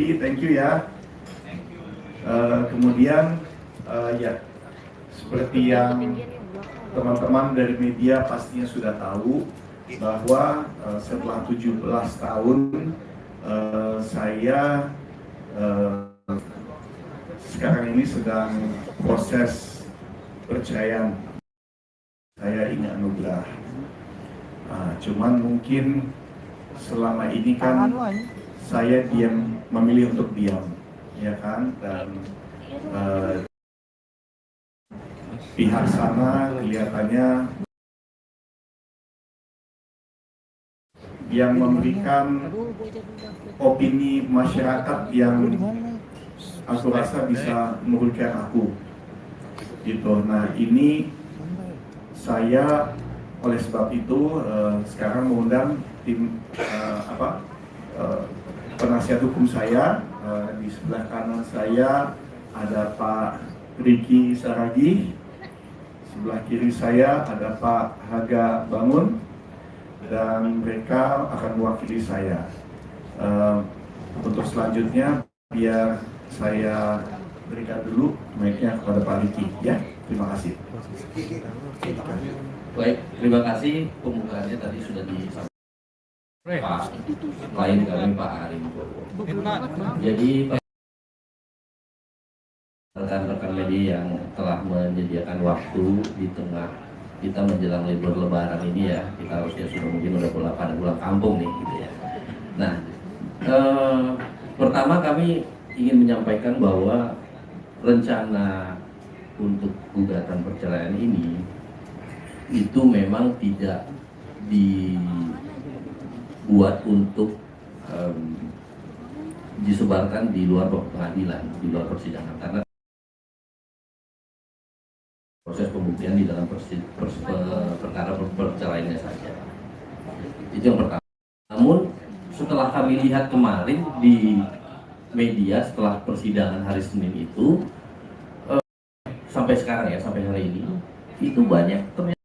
Budi, thank you ya. Kemudian ya seperti yang teman-teman dari media pastinya sudah tahu bahwa setelah 17 tahun saya sekarang ini sedang proses perceraian. Saya ini anugerah. Cuman mungkin selama ini kan saya memilih untuk diam, ya kan, dan pihak sana kelihatannya yang memberikan opini masyarakat yang aku rasa bisa merugikan aku, gitu. Nah ini saya oleh sebab itu sekarang mengundang tim penasihat hukum saya. Di sebelah kanan saya ada Pak Riki Saragi, sebelah kiri saya ada Pak Haga Bangun, dan mereka akan mewakili saya. Untuk selanjutnya biar saya berikan dulu mic-nya kepada Pak Riki, ya. Terima kasih. Baik, terima kasih. Pembukaannya tadi sudah disampaikan Pak klien kami Pak Arim. Jadi rekan-rekan media yang telah menyediakan waktu di tengah kita menjelang libur Lebaran ini ya, kita harusnya sudah mungkin pada pulang kampung nih, gitu ya. Nah, pertama kami ingin menyampaikan bahwa rencana untuk gugatan perceraian ini itu memang tidak dibuat untuk disebarkan di luar pengadilan, di luar persidangan, karena proses pembuktian di dalam perkara perceraiannya saja. Itu yang pertama. Namun setelah kami lihat kemarin di media setelah persidangan hari Senin itu sampai sekarang ya, sampai hari ini itu banyak ternyata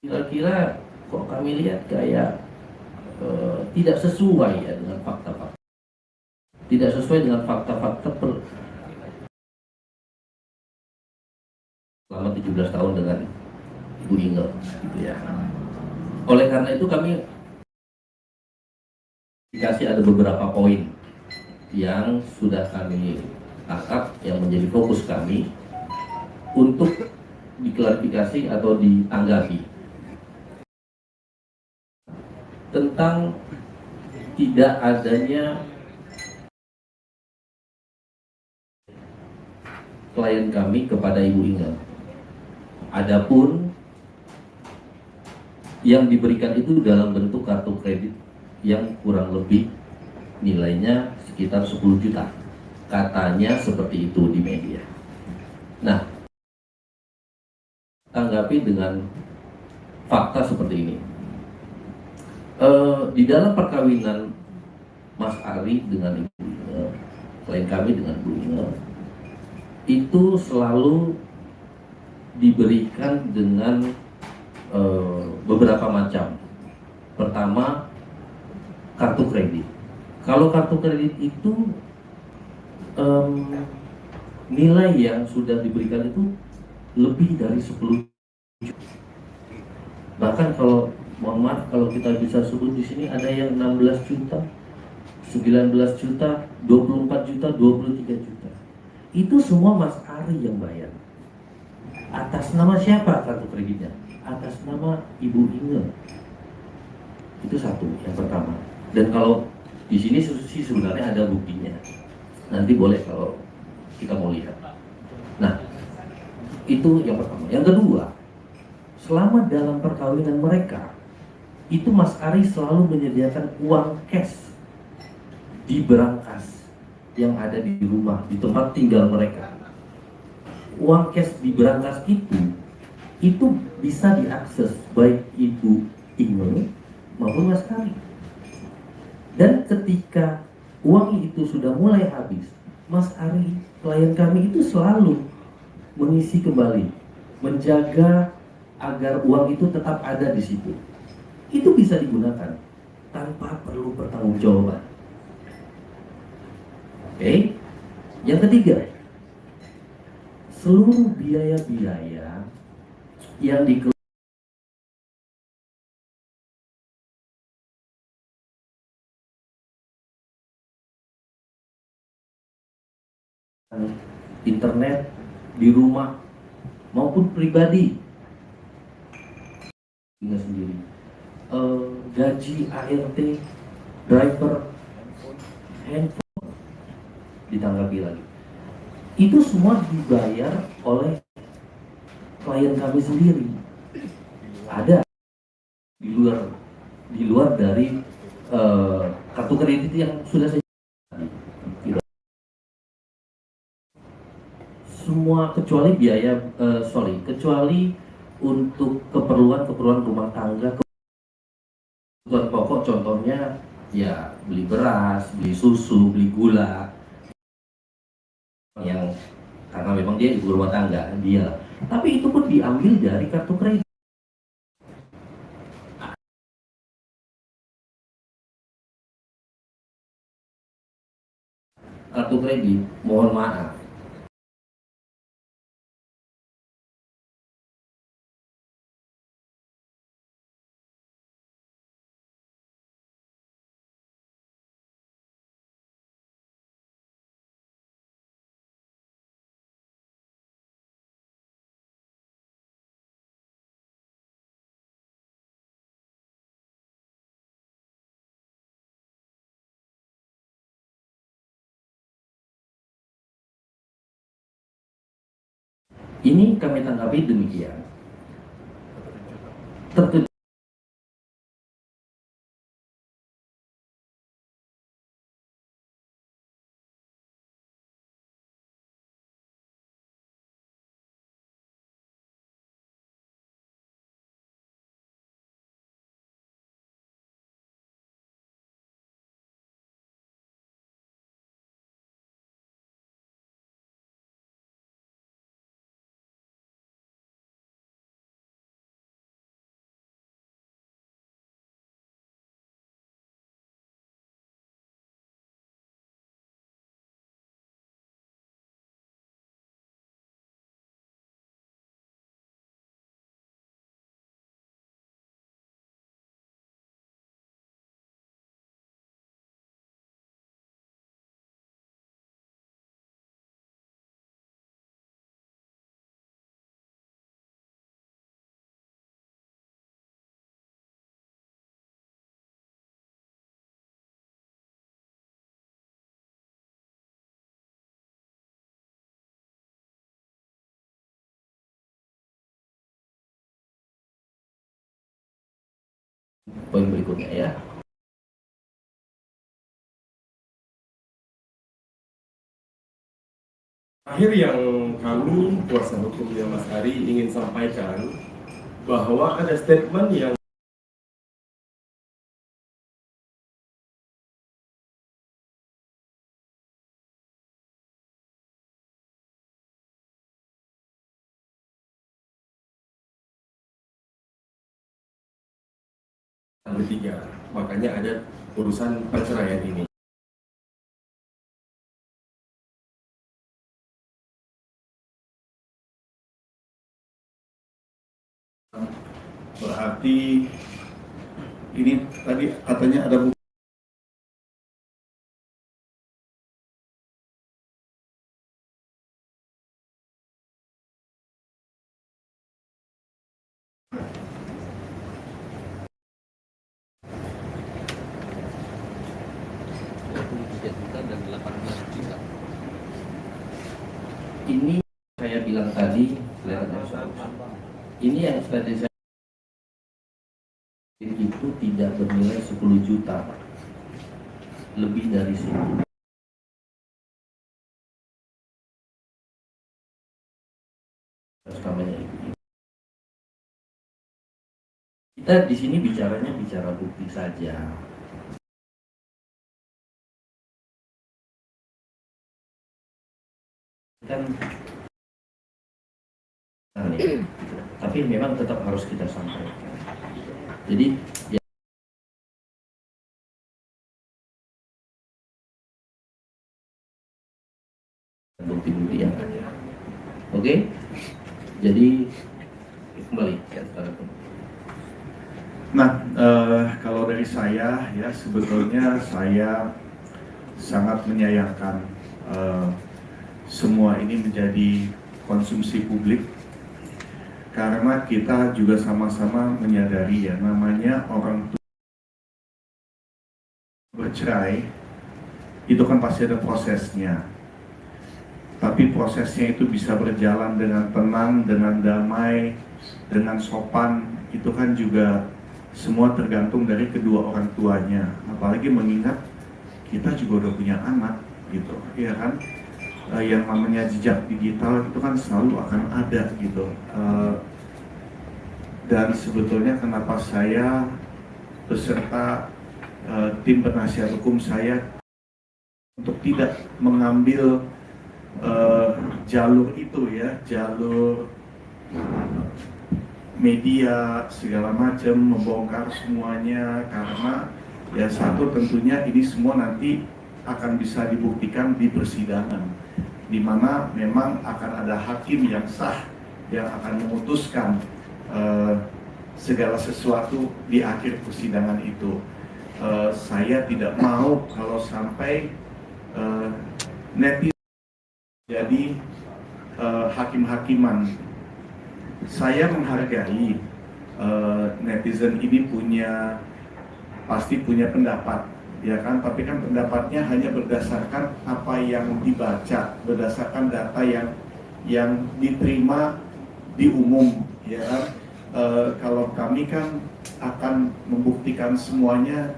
kira-kira kok kami lihat kayak tidak sesuai ya dengan fakta-fakta, tidak sesuai dengan fakta-fakta selama 17 tahun dengan Ibu Inge, gitu ya. Oleh karena itu kami dikasih ada beberapa poin yang sudah kami tangkap yang menjadi fokus kami untuk diklarifikasi atau ditanggapi tentang tidak adanya klien kami kepada Ibu Inge. Adapun yang diberikan itu dalam bentuk kartu kredit yang kurang lebih nilainya sekitar 10 juta. Katanya seperti itu di media. Nah, tanggapi dengan fakta seperti ini. Di dalam perkawinan Mas Ari dengan Ibu Inge, klien kami dengan Ibu Inge, itu selalu diberikan dengan beberapa macam. Pertama, kartu kredit. Kalau kartu kredit itu nilai yang sudah diberikan itu lebih dari 10 juta. Bahkan kalau mohon maaf kalau kita bisa sebut di sini ada yang 16 juta, 19 juta, 24 juta, 23 juta. Itu semua Mas Ari yang bayar. Atas nama siapa kartu kreditnya? Atas nama Ibu Inge. Itu satu, yang pertama. Dan kalau di sini sih sebenarnya ada buktinya. Nanti boleh kalau kita mau lihat. Nah, itu yang pertama. Yang kedua, selama dalam perkawinan mereka, itu Mas Ari selalu menyediakan uang cash di berangkas yang ada di rumah, di tempat tinggal mereka. Uang cash di berangkas itu bisa diakses baik Ibu Inge maupun Mas Ari. Dan ketika uang itu sudah mulai habis, Mas Ari, klien kami itu selalu mengisi kembali, menjaga agar uang itu tetap ada di situ. Itu bisa digunakan tanpa perlu pertanggungjawaban. Oke. Yang ketiga, seluruh biaya-biaya yang dikeluarkan internet di rumah maupun pribadi sendiri, gaji ART, driver, handphone ditanggapi lagi. Itu semua dibayar oleh klien kami sendiri. Ada di luar dari kartu kredit yang sudah saya semua kecuali biaya kecuali untuk keperluan rumah tangga, kebutuhan pokok, contohnya ya beli beras, beli susu, beli gula, yang karena memang dia ibu rumah tangga dia, tapi itu pun diambil dari kartu kredit. Kartu kredit, mohon maaf, ini kami tanggapi demikian. Tentu poin berikutnya ya. Akhir yang kami kuasa hukumnya Mas Ari ingin sampaikan bahwa ada statement yang bertiga, makanya ada urusan perceraian ini. Berarti ini tadi katanya ada bukti. Ini saya bilang tadi, ini yang tadi saya itu tidak bernilai 10 juta, lebih dari 10. Kita di sini bicara bukti saja. Kan tapi memang tetap harus kita sampaikan. Jadi ya, Oke? Jadi kembali ya sekarang. Nah, kalau dari saya ya sebetulnya saya sangat menyayangkan semua ini menjadi konsumsi publik, karena kita juga sama-sama menyadari ya namanya orang tua bercerai itu kan pasti ada prosesnya, tapi prosesnya itu bisa berjalan dengan tenang, dengan damai, dengan sopan, itu kan juga semua tergantung dari kedua orang tuanya. Apalagi mengingat kita juga udah punya anak gitu, ya kan? Yang namanya jejak digital itu kan selalu akan ada gitu. Dan sebetulnya kenapa saya beserta tim penasihat hukum saya untuk tidak mengambil jalur itu ya, jalur media segala macam membongkar semuanya, karena ya satu tentunya ini semua nanti akan bisa dibuktikan di persidangan, di mana memang akan ada hakim yang sah yang akan memutuskan segala sesuatu di akhir persidangan itu. Saya tidak mau kalau sampai netizen jadi hakim-hakiman. Saya menghargai netizen ini pasti punya pendapat, ya kan? Tapi kan pendapatnya hanya berdasarkan apa yang dibaca, berdasarkan data yang diterima di umum, ya kan? Kalau kami kan akan membuktikan semuanya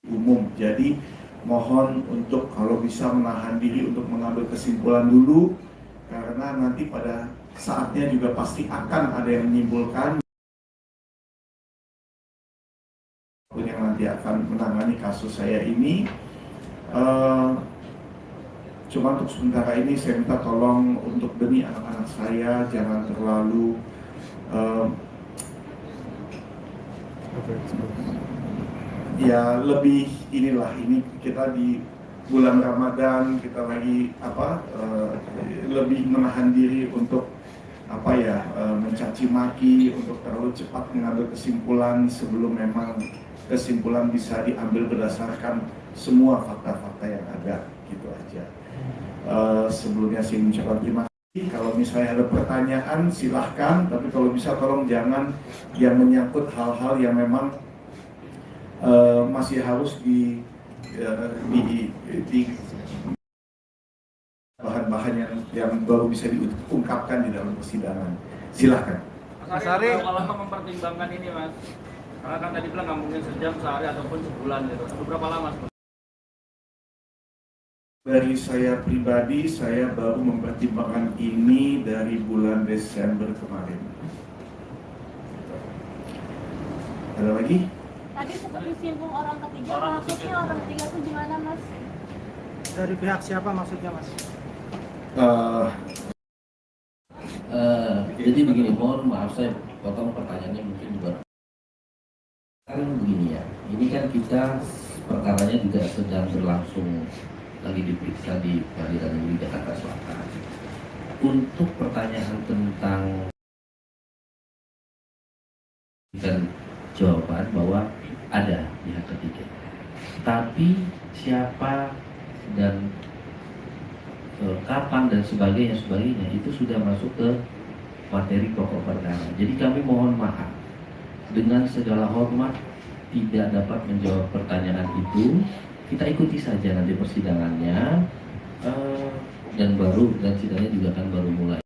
umum. Jadi mohon untuk kalau bisa menahan diri untuk mengambil kesimpulan dulu, karena nanti pada saatnya juga pasti akan ada yang menyimpulkan yang nanti akan menangani kasus saya ini. Cuma untuk sementara ini saya minta tolong untuk demi anak-anak saya jangan terlalu ya lebih inilah, ini kita di bulan Ramadan, kita lagi lebih menahan diri untuk mencaci maki, untuk terlalu cepat mengambil kesimpulan sebelum memang kesimpulan bisa diambil berdasarkan semua fakta-fakta yang ada, gitu aja. Sebelumnya saya mengucapkan terima kasih. Kalau misalnya ada pertanyaan silahkan, tapi kalau bisa tolong jangan yang menyangkut hal-hal yang memang masih harus di bahan-bahan yang baru bisa diungkapkan di dalam persidangan. Silahkan. Mas Ari, berapa lama mempertimbangkan ini, Mas? Karena kan tadi bilang nggak mungkin sejam, sehari ataupun sebulan gitu. Berapa lama, Mas? Dari saya pribadi, saya baru mempertimbangkan ini dari bulan Desember kemarin. Ada lagi? Tadi seperti disinggung orang ketiga, maksudnya orang ketiga itu gimana, Mas? Dari pihak siapa maksudnya, Mas? Jadi begini, mohon maaf saya potong pertanyaannya mungkin buat kan begini ya. Ini kan kita perkaranya juga sedang berlangsung, lagi diperiksa di Pengadilan Negeri Jakarta Selatan. Untuk pertanyaan tentang dan jawaban bahwa ada pihak ketiga, tapi siapa dan kapan dan sebagainya itu sudah masuk ke materi pokok perkara. Jadi kami mohon maaf dengan segala hormat tidak dapat menjawab pertanyaan itu. Kita ikuti saja nanti persidangannya dan sidangnya juga kan baru mulai.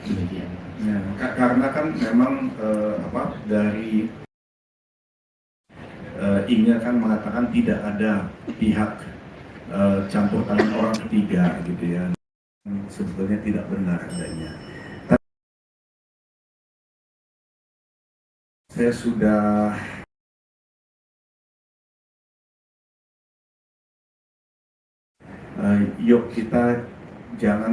Demikian. Ya, karena kan memang dari INGA kan mengatakan tidak ada pihak campur tangan orang ketiga gitu ya. Sebetulnya tidak benar adanya. Saya sudah yuk kita jangan